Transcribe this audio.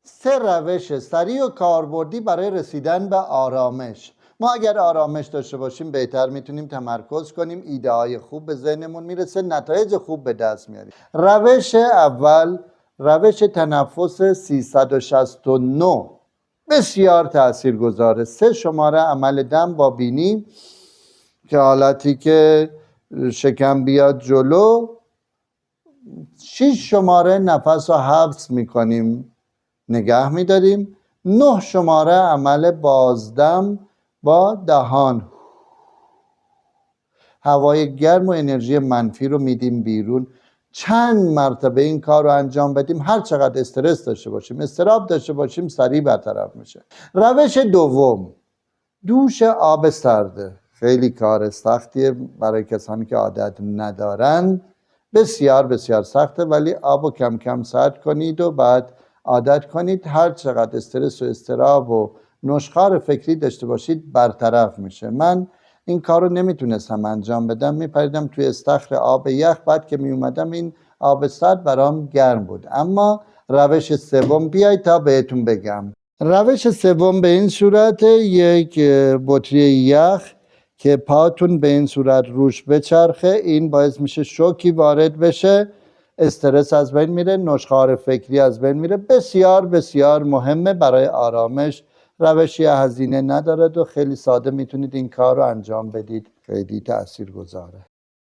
3 روش سریع و کاربردی برای رسیدن به آرامش. ما اگر آرامش داشته باشیم بهتر میتونیم تمرکز کنیم، ایده های خوب به ذهنمون میرسه، نتایج خوب به دست میاریم. روش اول روش تنفس 369 بسیار تاثیرگذاره. 3 شماره عمل دم با بینی که حالتی که شکم بیاد جلو، 6 شماره نفس رو حبس میکنیم نگه میداریم، 9 شماره عمل بازدم با دهان، هوای گرم و انرژی منفی رو میدیم بیرون. چند مرتبه این کار رو انجام بدیم، هر چقدر استرس داشته باشیم، اضطراب داشته باشیم، سریع برطرف میشه. روش دوم دوش آب سرده. خیلی کار سختیه برای کسانی که عادت ندارن، بسیار بسیار سخته، ولی آب رو کم کم سرد کنید و بعد عادت کنید. هر چقدر استرس و اضطراب و نشخوار فکری داشته باشید برطرف میشه. من این کار رو نمیتونستم انجام بدم، میپریدم توی استخر آب یخ، بعد که میومدم این آب سرد برام گرم بود. اما روش سوم بیاید تا بهتون بگم. روش سوم به این صورت، یک بطری یخ که پاتون به این صورت روش بچرخه، این باعث میشه شوکی وارد بشه، استرس از بین میره، نشخوار فکری از بین میره. بسیار بسیار مهمه برای آرامش، روشی هزینه ندارد و خیلی ساده میتونید این کار رو انجام بدید، خیلی تاثیرگذاره.